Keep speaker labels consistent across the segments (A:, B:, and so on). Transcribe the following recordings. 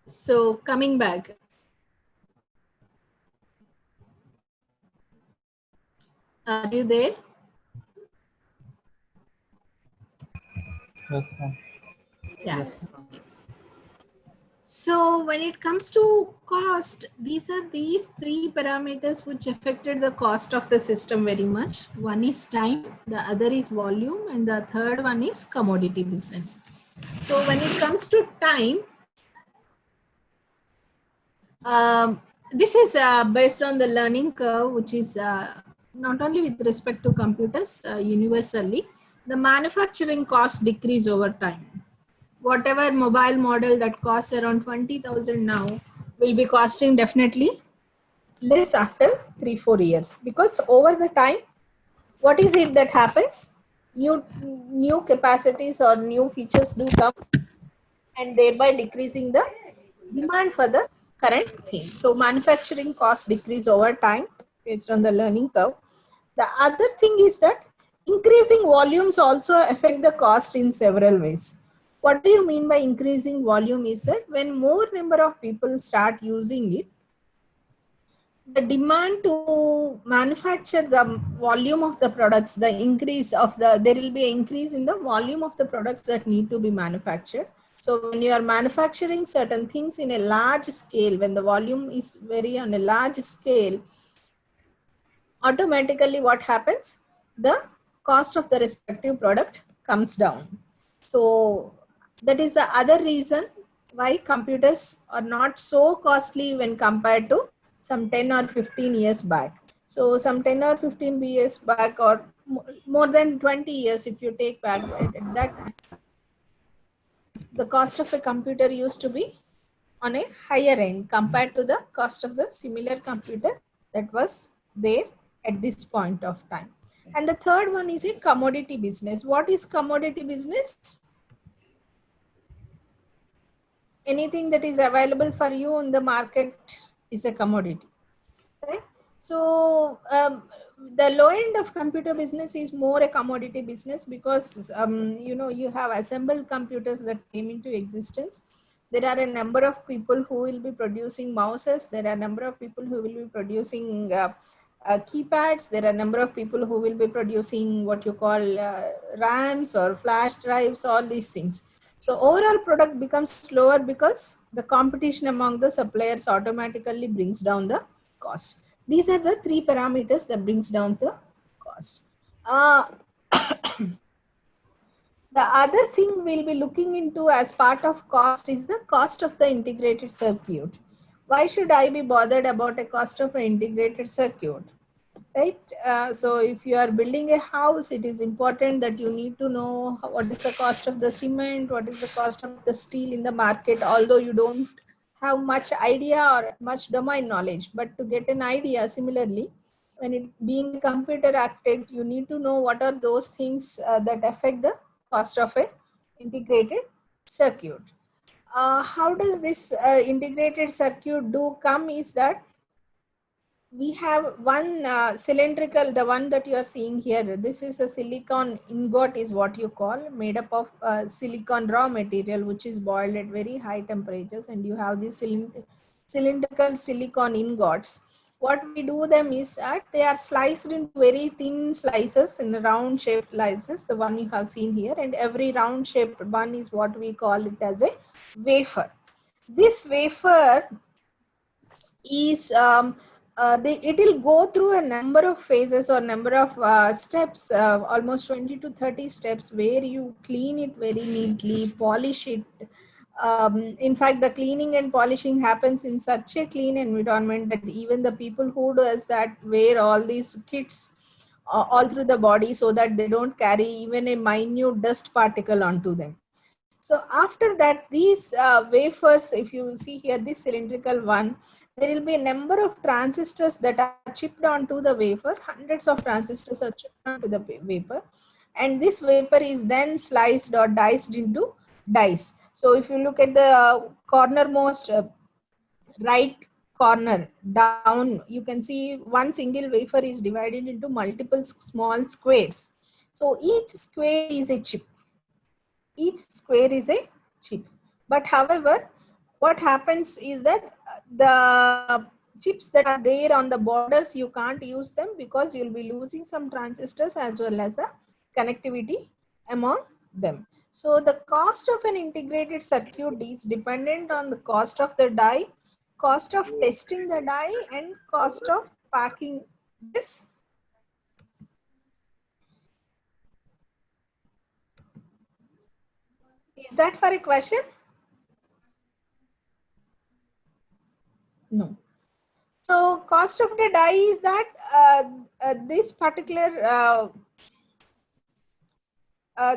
A: So coming back, are you there?
B: Yes, ma'am.
A: Yeah. So when it comes to cost, these are these three parameters which affected the cost of the system very much. One is time, the other is volume, and the third one is commodity business. So when it comes to time, this is based on the learning curve, which is not only with respect to computers, universally, the manufacturing cost decrease over time. Whatever mobile model that costs around 20,000 now will be costing definitely less after 3-4 years, because over the time, what is it that happens? New capacities or new features do come, and thereby decreasing the demand for the current thing. So manufacturing cost decrease over time based on the learning curve. The other thing is that increasing volumes also affect the cost in several ways. What do you mean by increasing volume is that when more number of people start using it, the demand to manufacture the volume of the products, the increase of there will be an increase in the volume of the products that need to be manufactured. So when you are manufacturing certain things in a large scale, when the volume is very on a large scale, automatically what happens? The cost of the respective product comes down. So that is the other reason why computers are not so costly when compared to some 10 or 15 years back. So some 10 or 15 years back, or more than 20 years if you take back, at that the cost of a computer used to be on a higher end compared to the cost of the similar computer that was there at this point of time. And the third one is a commodity business. What is commodity business? Anything that is available for you in the market is a commodity, right? So the low end of computer business is more a commodity business, because you have assembled computers that came into existence. There are a number of people who will be producing mouses. There are a number of people who will be producing keypads. There are a number of people who will be producing what you call RAMs or flash drives, all these things. So overall product becomes slower because the competition among the suppliers automatically brings down the cost. These are the three parameters that brings down the cost. Uh, the other thing we'll be looking into as part of cost is the cost of the integrated circuit. Why should I be bothered about a cost of an integrated circuit? Right? So if you are building a house, it is important that you need to know what is the cost of the cement, what is the cost of the steel in the market, although you don't have much idea or much domain knowledge. But to get an idea, similarly, when it being a computer architect, you need to know what are those things that affect the cost of a integrated circuit. How does this integrated circuit do come is that we have one cylindrical, the one that you are seeing here. This is a silicon ingot is what you call, made up of silicon raw material, which is boiled at very high temperatures, and you have these cylindrical silicon ingots. What we do them is that they are sliced into very thin slices, in round shaped slices, the one you have seen here, and every round shaped one is what we call it as a wafer. This wafer is it will go through a number of phases or number of steps, almost 20 to 30 steps, where you clean it very neatly, polish it. In fact, the cleaning and polishing happens in such a clean environment that even the people who does that wear all these kits all through the body, so that they don't carry even a minute dust particle onto them. So after that, these wafers, if you see here, this cylindrical one, there will be a number of transistors that are chipped onto the wafer. Hundreds of transistors are chipped onto the wafer, and this wafer is then sliced or diced into dice. So if you look at the cornermost right corner down, you can see one single wafer is divided into multiple small squares. So each square is a chip. Each square is a chip. But however, what happens is that the chips that are there on the borders, you can't use them because you'll be losing some transistors as well as the connectivity among them. So the cost of an integrated circuit is dependent on the cost of the die, cost of testing the die, and cost of packing this. Is that for a question? No. So cost of the die is that this particular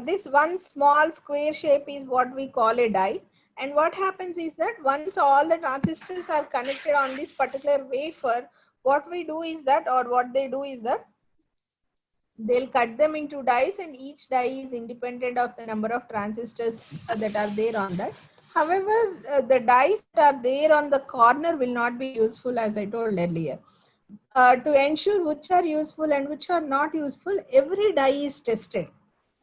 A: this one small square shape is what we call a die. And what happens is that once all the transistors are connected on this particular wafer, what we do is that, or what they do is that, they'll cut them into dies, and each die is independent of the number of transistors that are there on that. However, the dies that are there on the corner will not be useful, as I told earlier. To ensure which are useful and which are not useful, every die is tested.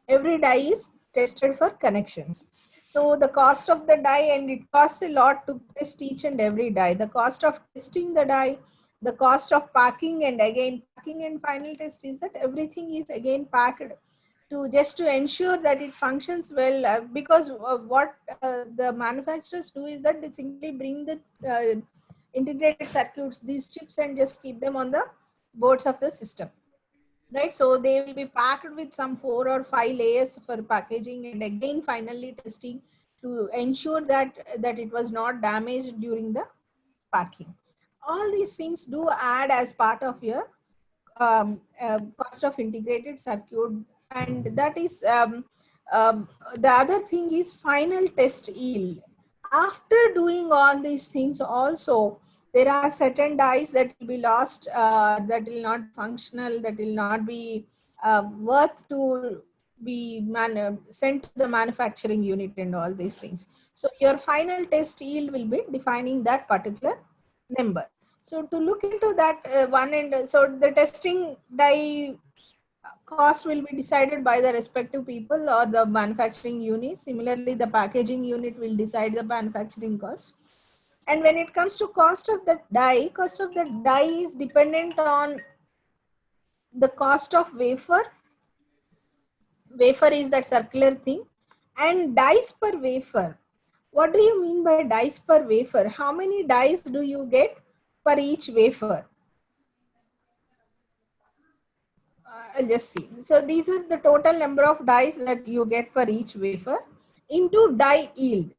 A: Every die is tested for connections. So the cost of the die, and it costs a lot to test each and every die. The cost of testing the die, the cost of packing, and again packing and final test is that everything is again packed to just to ensure that it functions well. Because what the manufacturers do is that they simply bring the integrated circuits, these chips, and just keep them on the boards of the system, right? So they will be packed with some 4 or 5 layers for packaging, and again finally testing to ensure that it was not damaged during the packing. All these things do add as part of your cost of integrated circuit. And that is the other thing is final test yield. After doing all these things also, there are certain dies that will be lost, that will not functional, that will not be worth to be sent to the manufacturing unit and all these things. So your final test yield will be defining that particular number. So to look into that one, and so the testing die cost will be decided by the respective people or the manufacturing unit. Similarly, the packaging unit will decide the manufacturing cost. And when it comes to cost of the die is dependent on the cost of wafer. Wafer is that circular thing, and dice per wafer. What do you mean by dice per wafer? How many dice do you get per each wafer? I'll just see. So these are the total number of dies that you get per each wafer into die yield.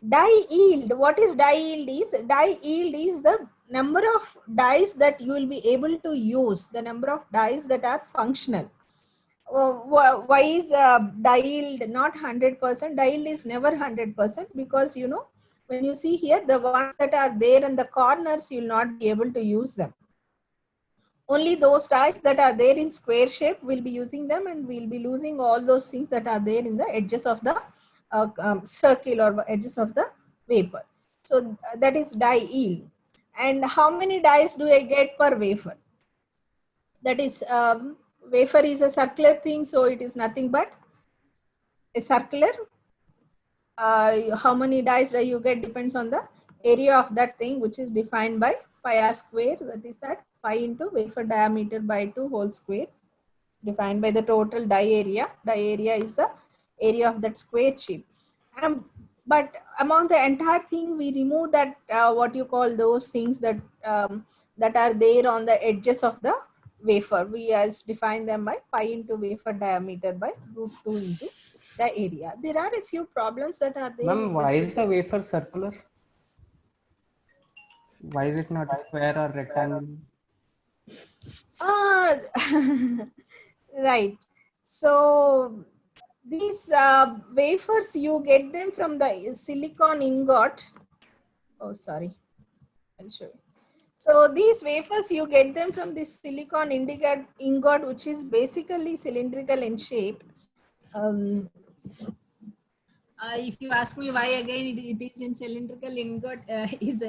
A: Die yield, what is die yield is? Die yield is the number of dies that you will be able to use, the number of dies that are functional. Why is die yield not 100%? Die yield is never 100% because, you know, when you see here, the ones that are there in the corners, you will not be able to use them. Only those dies that are there in square shape will be using them, and we'll be losing all those things that are there in the edges of the circle or edges of the wafer. So that is die yield. And how many dies do I get per wafer? That is, wafer is a circular thing, so it is nothing but a circular. How many dies do you get depends on the area of that thing, which is defined by pi r square. That is that pi into wafer diameter by 2 whole square, defined by the total die area. Die area is the area of that square chip. But among the entire thing, we remove that what you call those things that that are there on the edges of the wafer. We as define them by pi into wafer diameter by root 2 into the area. There are a few problems that are there.
B: Ma'am, why is the wafer circular? Why is it not square or rectangle?
A: Right. So these wafers, you get them from the silicon ingot. Oh, sorry. I'll show you. So these wafers, you get them from this silicon ingot, which is basically cylindrical in shape. If you ask me why again it is in cylindrical ingot, is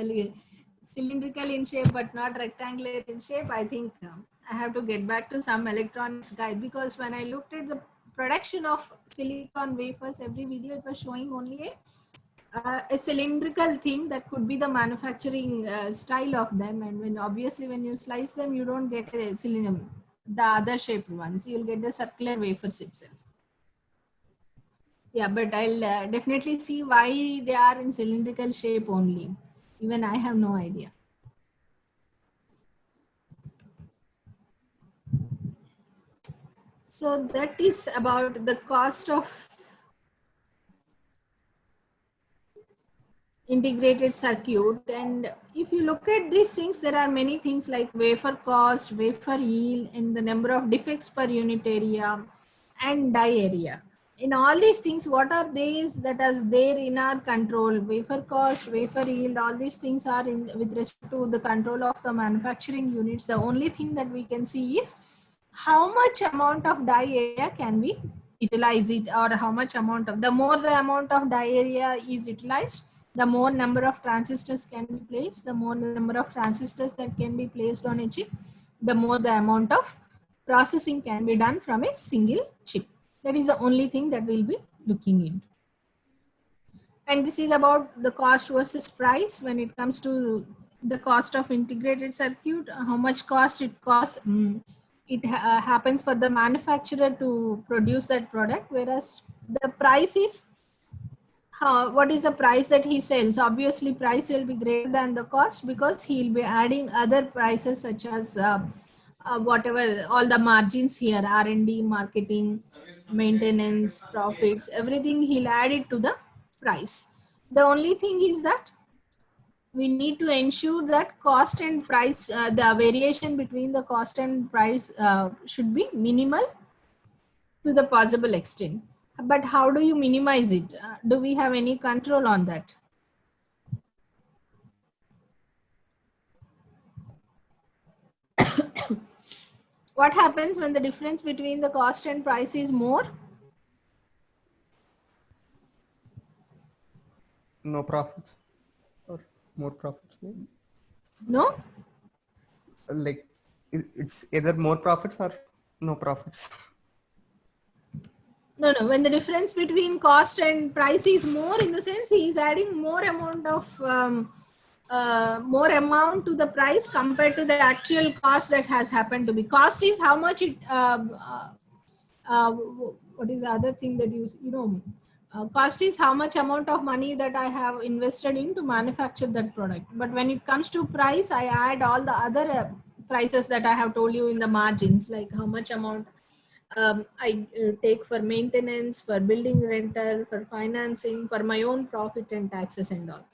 A: cylindrical in shape but not rectangular in shape, I think I have to get back to some electronics guy, because when I looked at the production of silicon wafers, every video it was showing only a a cylindrical thing that could be the manufacturing style of them, and when obviously when you slice them you don't get a cylinder, the other shaped ones, you'll get the circular wafers itself. Yeah, but I'll definitely see why they are in cylindrical shape only. Even I have no idea. So that is about the cost of integrated circuit. And if you look at these things, there are many things like wafer cost, wafer yield, and the number of defects per unit area and die area. In all these things, what are these that are there in our control? Wafer cost, wafer yield, all these things are in with respect to the control of the manufacturing units. The only thing that we can see is how much amount of die area can we utilize it, or how much amount of, the more the amount of die area is utilized, the more number of transistors can be placed, the more number of transistors that can be placed on a chip, the more the amount of processing can be done from a single chip. That is the only thing that we'll be looking into. And this is about the cost versus price when it comes to the cost of integrated circuit, how much cost it costs. It happens for the manufacturer to produce that product, whereas the price is what is the price that he sells. Obviously price will be greater than the cost because he'll be adding other prices such as whatever all the margins here, R&D, marketing, maintenance, profits, everything he'll add it to the price. The only thing is that we need to ensure that cost and price, the variation between the cost and price should be minimal to the possible extent. But how do you minimize it? Do we have any control on that? What happens when the difference between the cost and price is more?
B: No profits or more profits, maybe.
A: No?
B: Like it's either more profits or no profits.
A: No, no. When the difference between cost and price is more, in the sense he is adding more amount of more amount to the price compared to the actual cost that has happened to be. Cost is how much it. What is the other thing that you know? Cost is how much amount of money that I have invested in to manufacture that product. But when it comes to price, I add all the other prices that I have told you in the margins, like how much amount I take for maintenance, for building rental, for financing, for my own profit and taxes and all.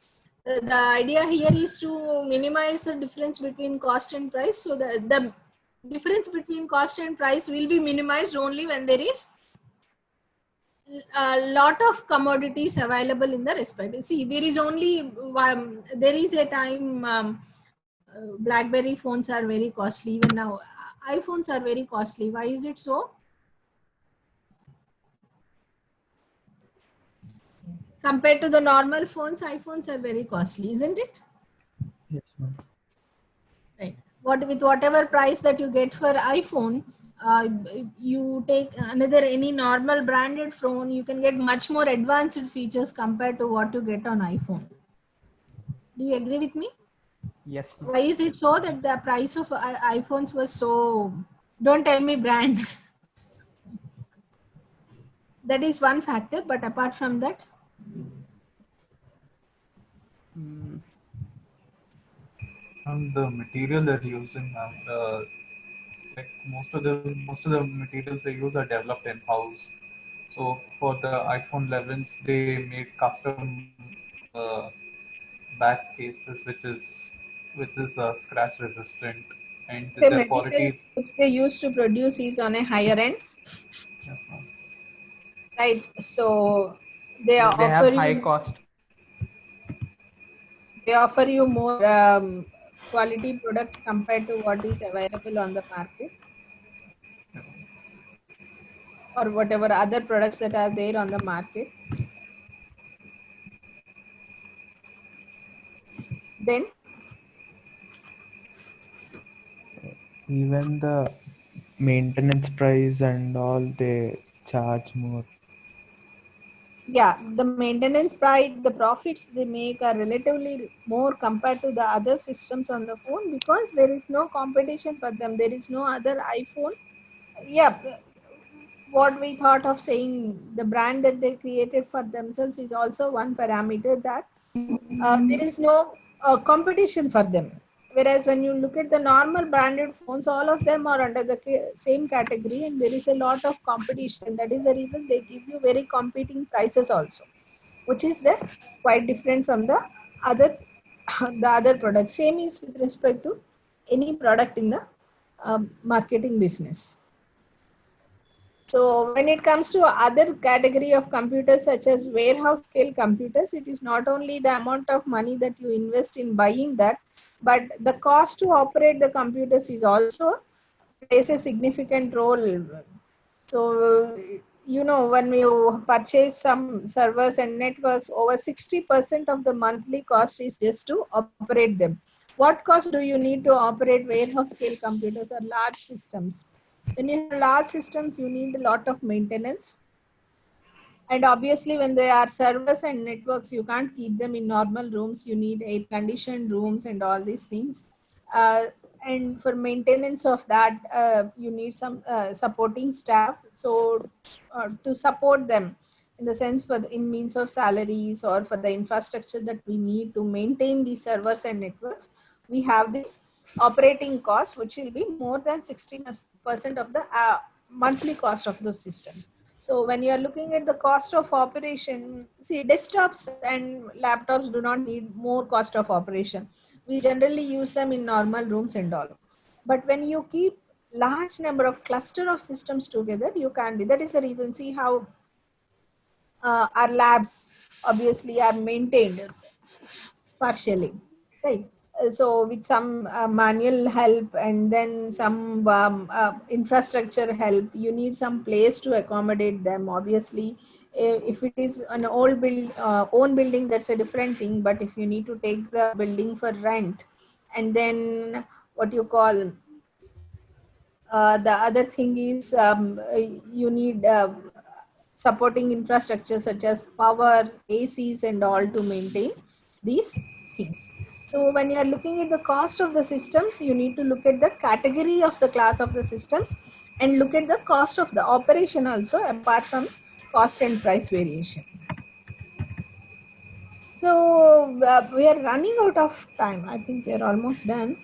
A: The idea here is to minimize the difference between cost and price. So the difference between cost and price will be minimized only when there is a lot of commodities available in the respect. See, there is only there is a time BlackBerry phones are very costly. Even now, iPhones are very costly. Why is it so? Compared to the normal phones, iPhones are very costly, isn't it?
C: Yes, ma'am.
A: Right. What with whatever price that you get for iPhone, you take another any normal branded phone, you can get much more advanced features compared to what you get on iPhone. Do you agree with me?
B: Yes, ma'am.
A: Why is it so that the price of iPhones was so? Don't tell me brand. That is one factor, but apart from that,
C: The material they're using, ma'am, like most of the materials they use are developed in house. So for the iPhone 11s, they made custom back cases, which is scratch resistant, and
A: say
C: their
A: material
C: quality is,
A: which they used to produce is on a higher end,
C: yes, ma'am.
A: right? So they
B: They
A: offer
B: have high
A: you
B: cost.
A: more quality product compared to what is available on the market, or whatever other products that are there on the market. Then
D: Even the maintenance price and all, they charge more.
A: yeah, the maintenance price, the profits they make are relatively more compared to the other systems on the phone because there is no competition for them. There is no other iPhone. Yeah, what we thought of saying the brand that they created for themselves is also one parameter that there is no competition for them. Whereas when you look at the normal branded phones, all of them are under the same category and there is a lot of competition. That is the reason they give you very competing prices also, which is quite different from the other the other products. Same is with respect to any product in the marketing business. So when it comes to other category of computers such as warehouse scale computers, it is not only the amount of money that you invest in buying that, but the cost to operate the computers is also plays a significant role. So, you know, when you purchase some servers and networks, over 60% of the monthly cost is just to operate them. What cost do you need to operate warehouse scale computers or large systems? When you have large systems, you need a lot of maintenance. And obviously, when they are servers and networks, you can't keep them in normal rooms. You need air conditioned rooms and all these things. Uh, and for maintenance of that, you need some supporting staff. So, to support them in the sense for in means of salaries or for the infrastructure that we need to maintain these servers and networks, we have this operating cost, which will be more than 60% of the monthly cost of those systems. So when you are looking at the cost of operation, see, desktops and laptops do not need more cost of operation. We generally use them in normal rooms and all. But when you keep large number of cluster of systems together, you can be. That is the reason. See how our labs obviously are maintained partially, right? So with some manual help and then some infrastructure help, you need some place to accommodate them. Obviously, if it is an own building, that's a different thing. But if you need to take the building for rent, and then what you call the other thing is you need supporting infrastructure such as power, ACs, and all to maintain these things. So when you are looking at the cost of the systems, you need to look at the category of the class of the systems and look at the cost of the operation also, apart from cost and price variation. So we are running out of time. I think we are almost done.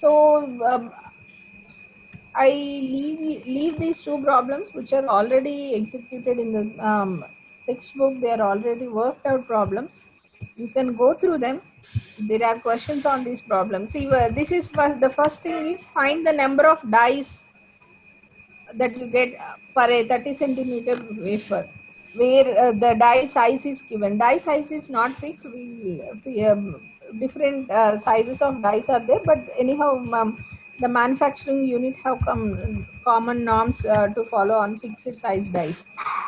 A: So I leave these two problems which are already executed in the textbook. They are already worked out problems. You can go through them. There are questions on these problems. See, this is the first thing is find the number of dice that you get for a 30 centimeter wafer, where the die size is given. Die size is not fixed. Different sizes of dice are there, but anyhow, the manufacturing unit have common norms to follow on fixed size dice.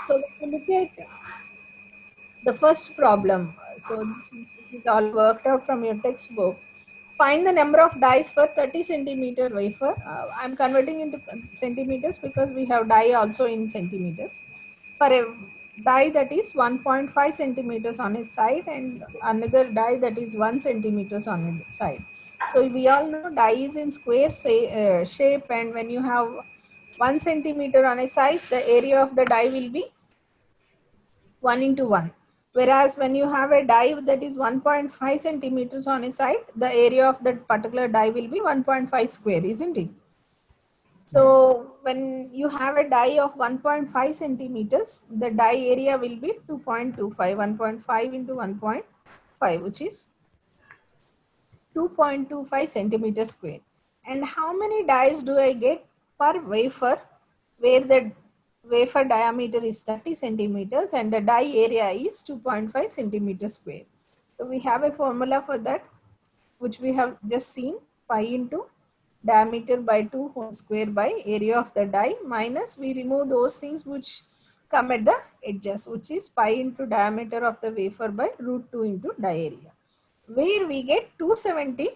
A: So when you look at the first problem, so this is all worked out from your textbook. Find the number of dies for 30 centimeter wafer. I'm converting into centimeters because we have die also in centimeters. For a die that is 1.5 centimeters on its side and another die that is 1 centimeters on its side. So we all know die is in square shape, and when you have 1 centimeter on a size, the area of the die will be 1 into 1. Whereas when you have a die that is 1.5 centimeters on a side, the area of that particular die will be 1.5 square, isn't it? So when you have a die of 1.5 centimeters, the die area will be 2.25, 1.5 into 1.5, which is 2.25 centimeters square. And how many dies do I get per wafer, where the wafer diameter is 30 centimeters and the die area is 2.5 centimeters square. So we have a formula for that, which we have just seen: pi into diameter by 2 whole square by area of the die, minus we remove those things which come at the edges, which is pi into diameter of the wafer by root 2 into die area, where we get 270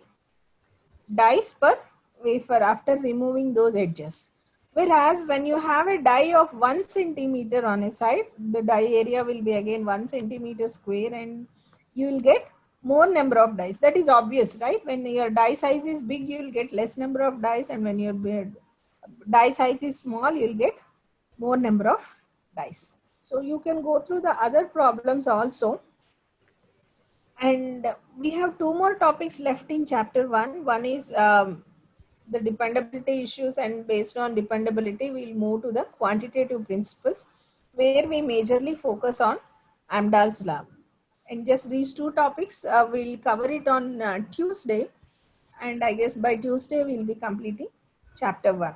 A: dies per wafer after removing those edges. Whereas when you have a die of 1 centimeter on a side, the die area will be again 1 centimeter square, and you will get more number of dice. That is obvious, right? When your die size is big, you will get less number of dice, and when your die size is small, you will get more number of dice. So you can go through the other problems also. And we have two more topics left in chapter 1. One is the dependability issues, and based on dependability, we'll move to the quantitative principles, where we majorly focus on Amdahl's law. And just these two topics, we'll cover it on Tuesday. And I guess by Tuesday, we'll be completing chapter 1.